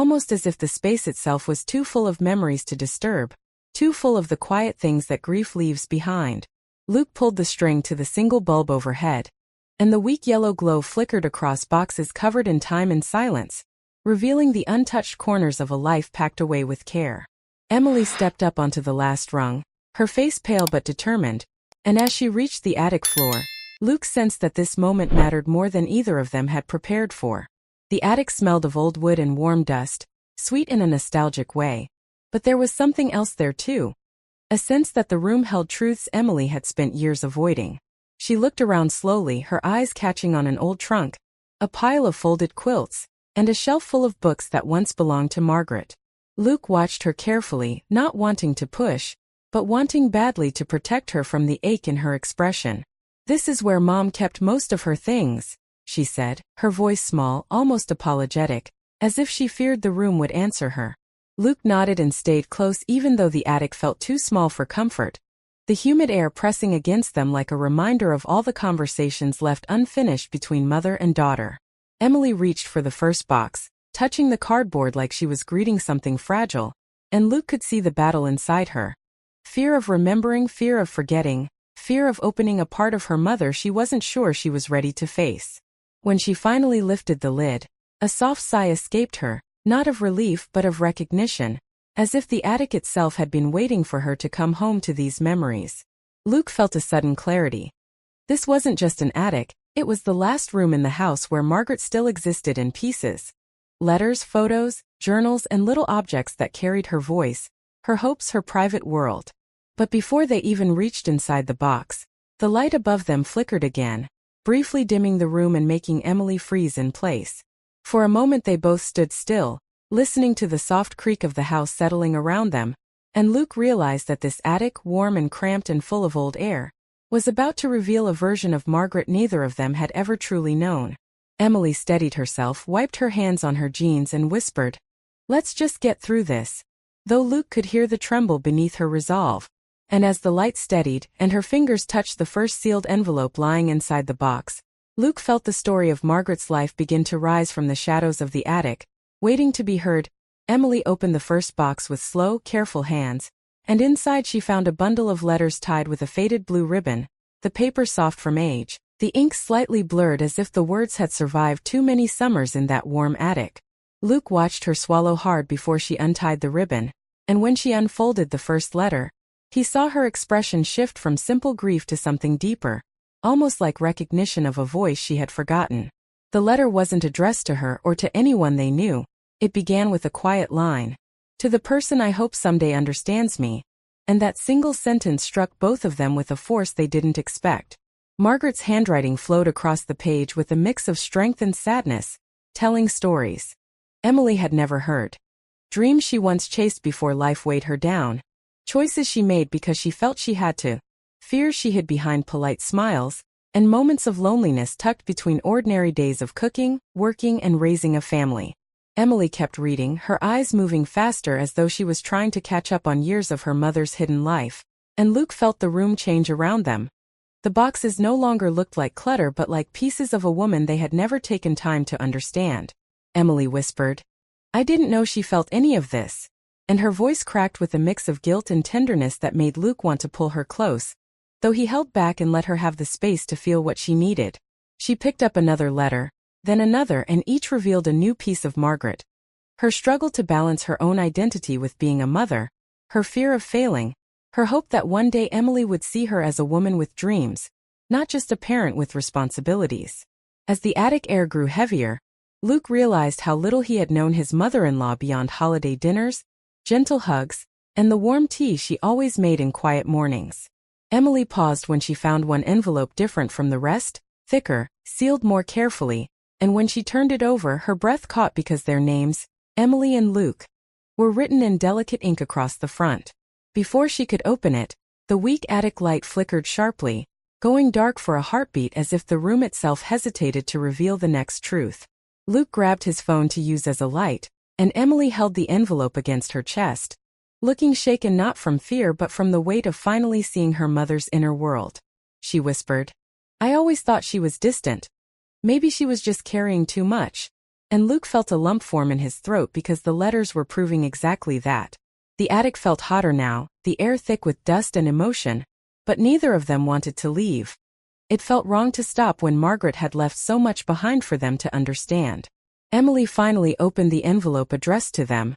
almost as if the space itself was too full of memories to disturb, too full of the quiet things that grief leaves behind. Luke pulled the string to the single bulb overhead, and the weak yellow glow flickered across boxes covered in time and silence, revealing the untouched corners of a life packed away with care. Emily stepped up onto the last rung, her face pale but determined, and as she reached the attic floor, Luke sensed that this moment mattered more than either of them had prepared for. The attic smelled of old wood and warm dust, sweet in a nostalgic way, but there was something else there too. A sense that the room held truths Emily had spent years avoiding. She looked around slowly, her eyes catching on an old trunk, a pile of folded quilts, and a shelf full of books that once belonged to Margaret. Luke watched her carefully, not wanting to push, but wanting badly to protect her from the ache in her expression. "This is where Mom kept most of her things," she said, her voice small, almost apologetic, as if she feared the room would answer her. Luke nodded and stayed close even though the attic felt too small for comfort, the humid air pressing against them like a reminder of all the conversations left unfinished between mother and daughter. Emily reached for the first box, touching the cardboard like she was greeting something fragile, and Luke could see the battle inside her. Fear of remembering, fear of forgetting, fear of opening a part of her mother she wasn't sure she was ready to face. When she finally lifted the lid, a soft sigh escaped her, not of relief but of recognition, as if the attic itself had been waiting for her to come home to these memories. Luke felt a sudden clarity. This wasn't just an attic, it was the last room in the house where Margaret still existed in pieces. Letters, photos, journals, and little objects that carried her voice, her hopes, her private world. But before they even reached inside the box, the light above them flickered again, briefly dimming the room and making Emily freeze in place. For a moment they both stood still, listening to the soft creak of the house settling around them, and Luke realized that this attic, warm and cramped and full of old air, was about to reveal a version of Margaret neither of them had ever truly known. Emily steadied herself, wiped her hands on her jeans and whispered, "Let's just get through this," though Luke could hear the tremble beneath her resolve. And as the light steadied and her fingers touched the first sealed envelope lying inside the box, Luke felt the story of Margaret's life begin to rise from the shadows of the attic, waiting to be heard. Emily opened the first box with slow, careful hands, and inside she found a bundle of letters tied with a faded blue ribbon, the paper soft from age, the ink slightly blurred as if the words had survived too many summers in that warm attic. Luke watched her swallow hard before she untied the ribbon, and when she unfolded the first letter, he saw her expression shift from simple grief to something deeper, almost like recognition of a voice she had forgotten. The letter wasn't addressed to her or to anyone they knew. It began with a quiet line, "To the person I hope someday understands me," and that single sentence struck both of them with a force they didn't expect. Margaret's handwriting flowed across the page with a mix of strength and sadness, telling stories Emily had never heard. Dreams she once chased before life weighed her down. Choices she made because she felt she had to. Fears she hid behind polite smiles, and moments of loneliness tucked between ordinary days of cooking, working, and raising a family. Emily kept reading, her eyes moving faster as though she was trying to catch up on years of her mother's hidden life, and Luke felt the room change around them. The boxes no longer looked like clutter but like pieces of a woman they had never taken time to understand. Emily whispered, "I didn't know she felt any of this," and her voice cracked with a mix of guilt and tenderness that made Luke want to pull her close, though he held back and let her have the space to feel what she needed. She picked up another letter, then another, and each revealed a new piece of Margaret. Her struggle to balance her own identity with being a mother, her fear of failing, her hope that one day Emily would see her as a woman with dreams, not just a parent with responsibilities. As the attic air grew heavier, Luke realized how little he had known his mother-in-law beyond holiday dinners, gentle hugs, and the warm tea she always made in quiet mornings. Emily paused when she found one envelope different from the rest, thicker, sealed more carefully, and when she turned it over her breath caught because their names, Emily and Luke, were written in delicate ink across the front. Before she could open it, the weak attic light flickered sharply, going dark for a heartbeat as if the room itself hesitated to reveal the next truth. Luke grabbed his phone to use as a light, and Emily held the envelope against her chest, looking shaken not from fear but from the weight of finally seeing her mother's inner world. She whispered, "I always thought she was distant. Maybe she was just carrying too much." and Luke felt a lump form in his throat because the letters were proving exactly that. The attic felt hotter now, the air thick with dust and emotion, but neither of them wanted to leave. It felt wrong to stop when Margaret had left so much behind for them to understand. Emily finally opened the envelope addressed to them,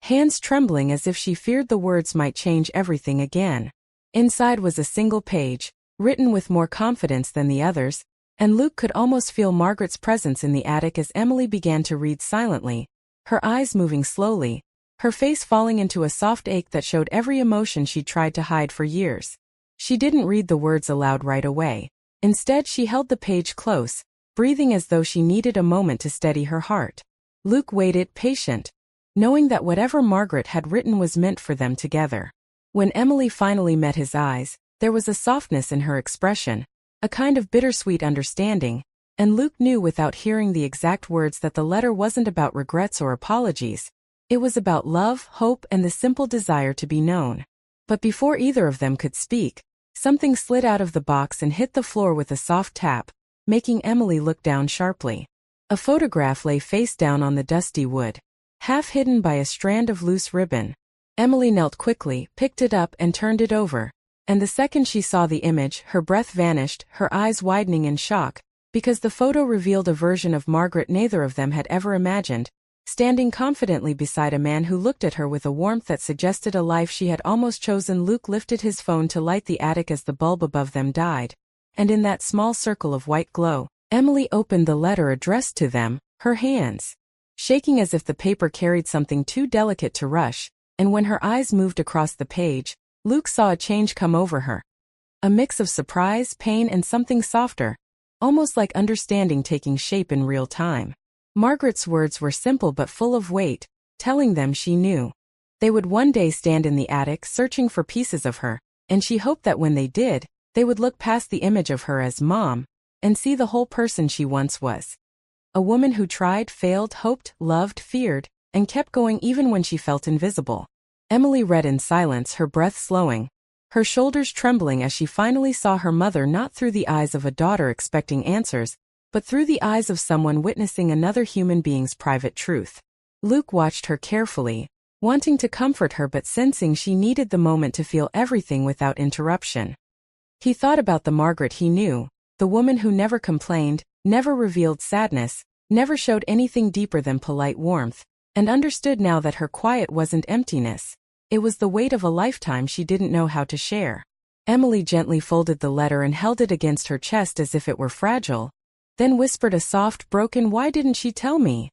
hands trembling as if she feared the words might change everything again. Inside was a single page, written with more confidence than the others, and Luke could almost feel Margaret's presence in the attic as Emily began to read silently, her eyes moving slowly, her face falling into a soft ache that showed every emotion she'd tried to hide for years. She didn't read the words aloud right away. Instead, she held the page close, breathing as though she needed a moment to steady her heart. Luke waited, patient, knowing that whatever Margaret had written was meant for them together. When Emily finally met his eyes, there was a softness in her expression, a kind of bittersweet understanding, and Luke knew without hearing the exact words that the letter wasn't about regrets or apologies. It was about love, hope, and the simple desire to be known. But before either of them could speak, something slid out of the box and hit the floor with a soft tap, making Emily look down sharply. A photograph lay face down on the dusty wood, half hidden by a strand of loose ribbon. Emily knelt quickly, picked it up and turned it over, and the second she saw the image, her breath vanished, her eyes widening in shock, because the photo revealed a version of Margaret neither of them had ever imagined, standing confidently beside a man who looked at her with a warmth that suggested a life she had almost chosen. Luke lifted his phone to light the attic as the bulb above them died, and in that small circle of white glow, Emily opened the letter addressed to them, her hands shaking as if the paper carried something too delicate to rush, and when her eyes moved across the page, Luke saw a change come over her. A mix of surprise, pain, and something softer, almost like understanding taking shape in real time. Margaret's words were simple but full of weight, telling them she knew they would one day stand in the attic searching for pieces of her, and she hoped that when they did, they would look past the image of her as mom, and see the whole person she once was. A woman who tried, failed, hoped, loved, feared, and kept going even when she felt invisible. Emily read in silence, her breath slowing, her shoulders trembling as she finally saw her mother not through the eyes of a daughter expecting answers, but through the eyes of someone witnessing another human being's private truth. Luke watched her carefully, wanting to comfort her but sensing she needed the moment to feel everything without interruption. He thought about the Margaret he knew, the woman who never complained, never revealed sadness, never showed anything deeper than polite warmth, and understood now that her quiet wasn't emptiness. It was the weight of a lifetime she didn't know how to share. Emily gently folded the letter and held it against her chest as if it were fragile, then whispered a soft, broken, "Why didn't she tell me?"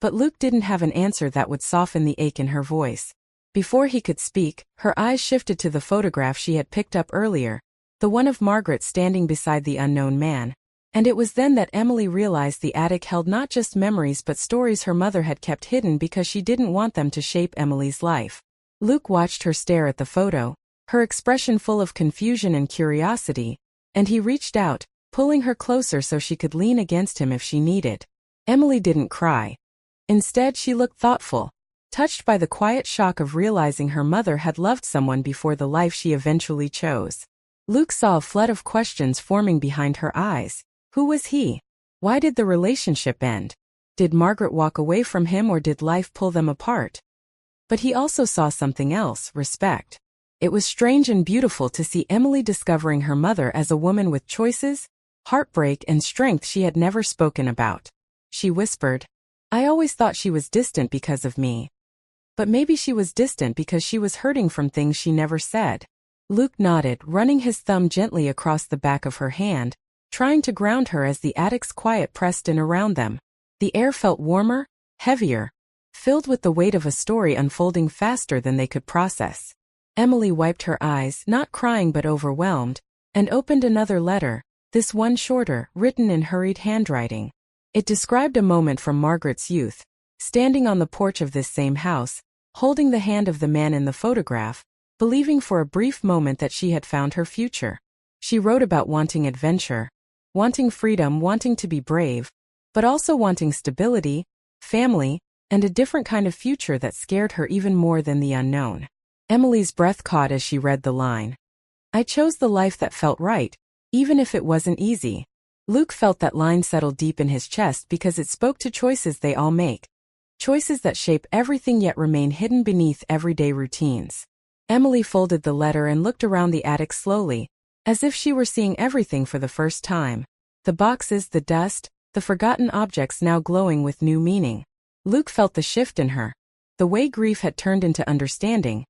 But Luke didn't have an answer that would soften the ache in her voice. Before he could speak, her eyes shifted to the photograph she had picked up earlier, the one of Margaret standing beside the unknown man. And it was then that Emily realized the attic held not just memories but stories her mother had kept hidden because she didn't want them to shape Emily's life. Luke watched her stare at the photo, her expression full of confusion and curiosity, and he reached out, pulling her closer so she could lean against him if she needed. Emily didn't cry. Instead, she looked thoughtful, touched by the quiet shock of realizing her mother had loved someone before the life she eventually chose. Luke saw a flood of questions forming behind her eyes. Who was he? Why did the relationship end? Did Margaret walk away from him or did life pull them apart? But he also saw something else, respect. It was strange and beautiful to see Emily discovering her mother as a woman with choices, heartbreak, and strength she had never spoken about. She whispered, "I always thought she was distant because of me. But maybe she was distant because she was hurting from things she never said." Luke nodded, running his thumb gently across the back of her hand, trying to ground her as the attic's quiet pressed in around them. The air felt warmer, heavier, filled with the weight of a story unfolding faster than they could process. Emily wiped her eyes, not crying but overwhelmed, and opened another letter, this one shorter, written in hurried handwriting. It described a moment from Margaret's youth, standing on the porch of this same house, holding the hand of the man in the photograph, believing for a brief moment that she had found her future. She wrote about wanting adventure, wanting freedom, wanting to be brave, but also wanting stability, family, and a different kind of future that scared her even more than the unknown. Emily's breath caught as she read the line. "I chose the life that felt right, even if it wasn't easy." Luke felt that line settle deep in his chest because it spoke to choices they all make. Choices that shape everything yet remain hidden beneath everyday routines. Emily folded the letter and looked around the attic slowly, as if she were seeing everything for the first time. The boxes, the dust, the forgotten objects now glowing with new meaning. Luke felt the shift in her. The way grief had turned into understanding.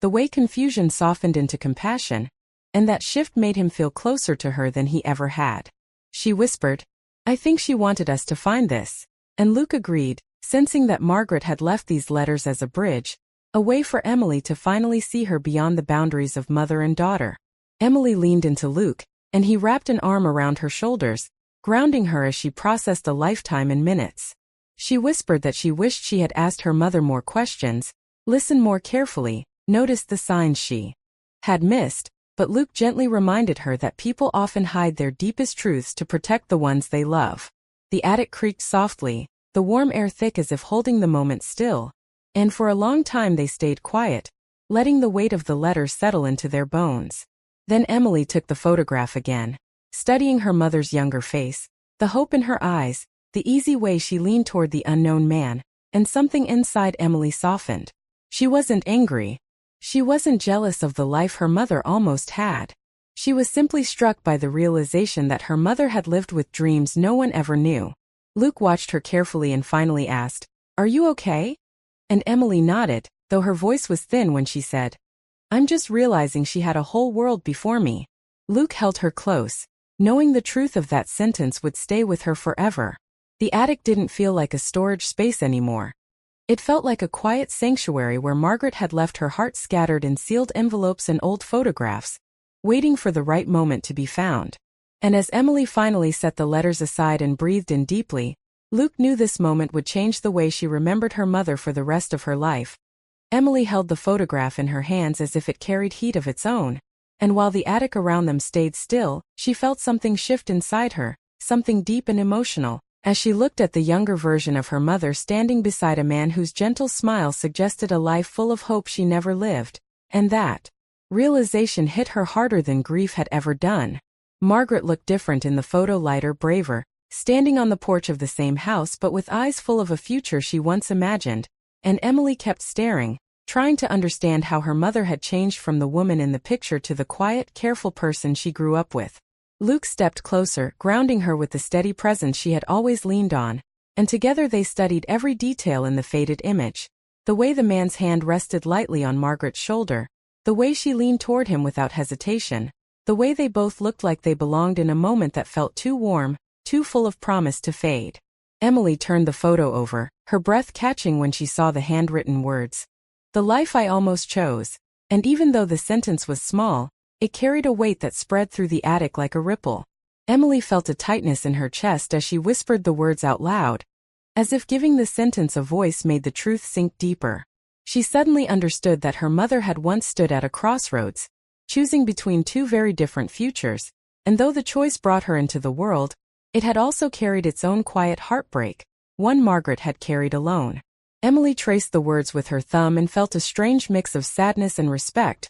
The way confusion softened into compassion. And that shift made him feel closer to her than he ever had. She whispered, "I think she wanted us to find this." And Luke agreed, sensing that Margaret had left these letters as a bridge, a way for Emily to finally see her beyond the boundaries of mother and daughter. Emily leaned into Luke, and he wrapped an arm around her shoulders, grounding her as she processed a lifetime in minutes. She whispered that she wished she had asked her mother more questions, listened more carefully, noticed the signs she had missed, but Luke gently reminded her that people often hide their deepest truths to protect the ones they love. The attic creaked softly, the warm air thick as if holding the moment still, and for a long time they stayed quiet, letting the weight of the letter settle into their bones. Then Emily took the photograph again, studying her mother's younger face, the hope in her eyes, the easy way she leaned toward the unknown man, and something inside Emily softened. She wasn't angry. She wasn't jealous of the life her mother almost had. She was simply struck by the realization that her mother had lived with dreams no one ever knew. Luke watched her carefully and finally asked, "Are you okay?" And Emily nodded, though her voice was thin when she said, "I'm just realizing she had a whole world before me." Luke held her close, knowing the truth of that sentence would stay with her forever. The attic didn't feel like a storage space anymore. It felt like a quiet sanctuary where Margaret had left her heart scattered in sealed envelopes and old photographs, waiting for the right moment to be found. And as Emily finally set the letters aside and breathed in deeply, Luke knew this moment would change the way she remembered her mother for the rest of her life. Emily held the photograph in her hands as if it carried heat of its own, and while the attic around them stayed still, she felt something shift inside her, something deep and emotional, as she looked at the younger version of her mother standing beside a man whose gentle smile suggested a life full of hope she never lived. And that realization hit her harder than grief had ever done. Margaret looked different in the photo, lighter, braver, standing on the porch of the same house but with eyes full of a future she once imagined, and Emily kept staring, trying to understand how her mother had changed from the woman in the picture to the quiet, careful person she grew up with. Luke stepped closer, grounding her with the steady presence she had always leaned on, and together they studied every detail in the faded image. The way the man's hand rested lightly on Margaret's shoulder, the way she leaned toward him without hesitation, the way they both looked like they belonged in a moment that felt too warm, too full of promise to fade. Emily turned the photo over, her breath catching when she saw the handwritten words. "The life I almost chose," and even though the sentence was small, it carried a weight that spread through the attic like a ripple. Emily felt a tightness in her chest as she whispered the words out loud, as if giving the sentence a voice made the truth sink deeper. She suddenly understood that her mother had once stood at a crossroads, choosing between two very different futures, and though the choice brought her into the world, it had also carried its own quiet heartbreak, one Margaret had carried alone. Emily traced the words with her thumb and felt a strange mix of sadness and respect,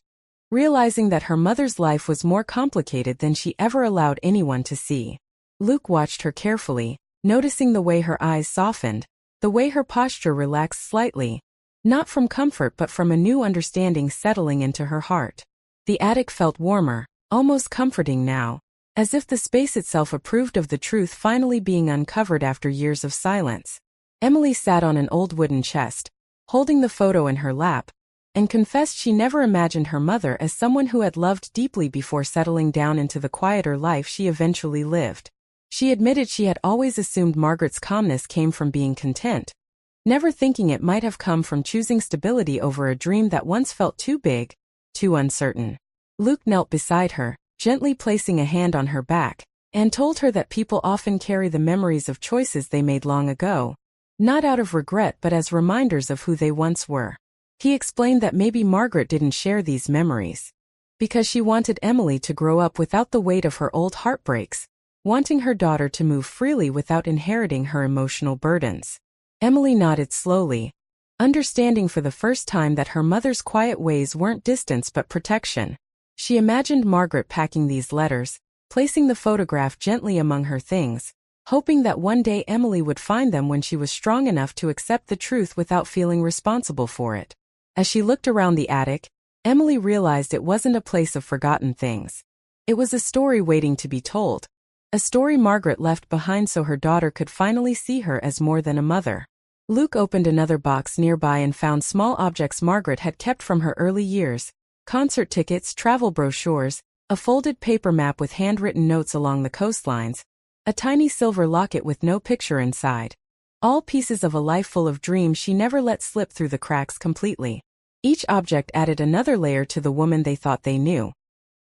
realizing that her mother's life was more complicated than she ever allowed anyone to see. Luke watched her carefully, noticing the way her eyes softened, the way her posture relaxed slightly, not from comfort but from a new understanding settling into her heart. The attic felt warmer, almost comforting now, as if the space itself approved of the truth finally being uncovered after years of silence. Emily sat on an old wooden chest, holding the photo in her lap, and confessed she never imagined her mother as someone who had loved deeply before settling down into the quieter life she eventually lived. She admitted she had always assumed Margaret's calmness came from being content, never thinking it might have come from choosing stability over a dream that once felt too big, too uncertain. Luke knelt beside her, gently placing a hand on her back, and told her that people often carry the memories of choices they made long ago, not out of regret but as reminders of who they once were. He explained that maybe Margaret didn't share these memories because she wanted Emily to grow up without the weight of her old heartbreaks, wanting her daughter to move freely without inheriting her emotional burdens. Emily nodded slowly, understanding for the first time that her mother's quiet ways weren't distance but protection. She imagined Margaret packing these letters, placing the photograph gently among her things, hoping that one day Emily would find them when she was strong enough to accept the truth without feeling responsible for it. As she looked around the attic, Emily realized it wasn't a place of forgotten things. It was a story waiting to be told. A story Margaret left behind so her daughter could finally see her as more than a mother. Luke opened another box nearby and found small objects Margaret had kept from her early years: concert tickets, travel brochures, a folded paper map with handwritten notes along the coastlines, a tiny silver locket with no picture inside. All pieces of a life full of dreams she never let slip through the cracks completely. Each object added another layer to the woman they thought they knew.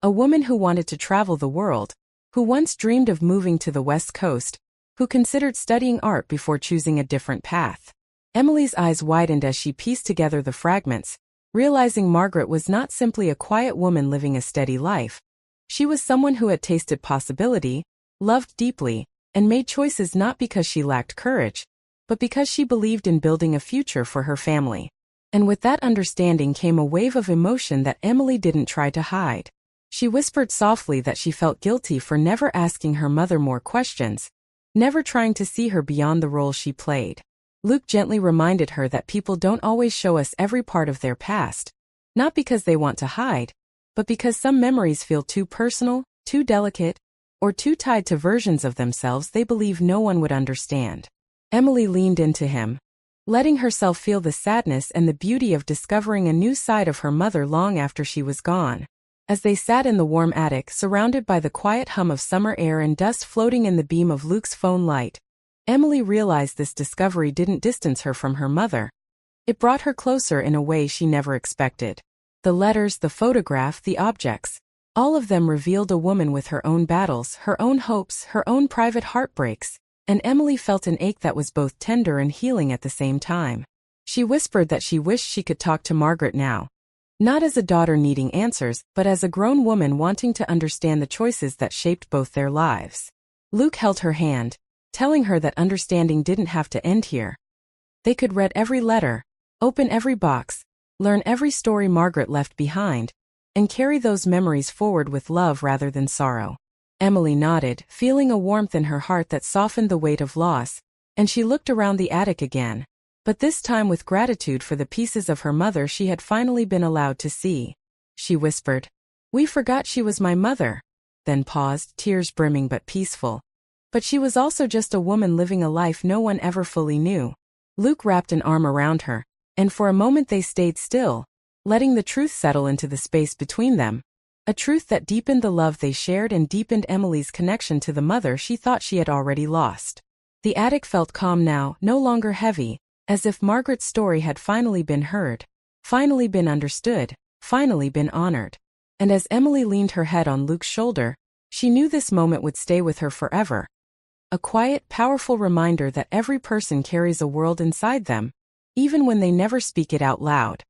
A woman who wanted to travel the world, who once dreamed of moving to the West Coast, who considered studying art before choosing a different path. Emily's eyes widened as she pieced together the fragments, realizing Margaret was not simply a quiet woman living a steady life. She was someone who had tasted possibility, loved deeply, and made choices not because she lacked courage, but because she believed in building a future for her family. And with that understanding came a wave of emotion that Emily didn't try to hide. She whispered softly that she felt guilty for never asking her mother more questions, never trying to see her beyond the role she played. Luke gently reminded her that people don't always show us every part of their past, not because they want to hide, but because some memories feel too personal, too delicate, or too tied to versions of themselves they believe no one would understand. Emily leaned into him, letting herself feel the sadness and the beauty of discovering a new side of her mother long after she was gone. As they sat in the warm attic, surrounded by the quiet hum of summer air and dust floating in the beam of Luke's phone light, Emily realized this discovery didn't distance her from her mother. It brought her closer in a way she never expected. The letters, the photograph, the objects, all of them revealed a woman with her own battles, her own hopes, her own private heartbreaks, and Emily felt an ache that was both tender and healing at the same time. She whispered that she wished she could talk to Margaret now. Not as a daughter needing answers, but as a grown woman wanting to understand the choices that shaped both their lives. Luke held her hand, telling her that understanding didn't have to end here. They could read every letter, open every box, learn every story Margaret left behind, and carry those memories forward with love rather than sorrow. Emily nodded, feeling a warmth in her heart that softened the weight of loss, and she looked around the attic again, but this time with gratitude for the pieces of her mother she had finally been allowed to see. She whispered, "We forgot she was my mother," then paused, tears brimming but peaceful. But she was also just a woman living a life no one ever fully knew. Luke wrapped an arm around her, and for a moment they stayed still, letting the truth settle into the space between them. A truth that deepened the love they shared and deepened Emily's connection to the mother she thought she had already lost. The attic felt calm now, no longer heavy, as if Margaret's story had finally been heard, finally been understood, finally been honored. And as Emily leaned her head on Luke's shoulder, she knew this moment would stay with her forever. A quiet, powerful reminder that every person carries a world inside them, even when they never speak it out loud.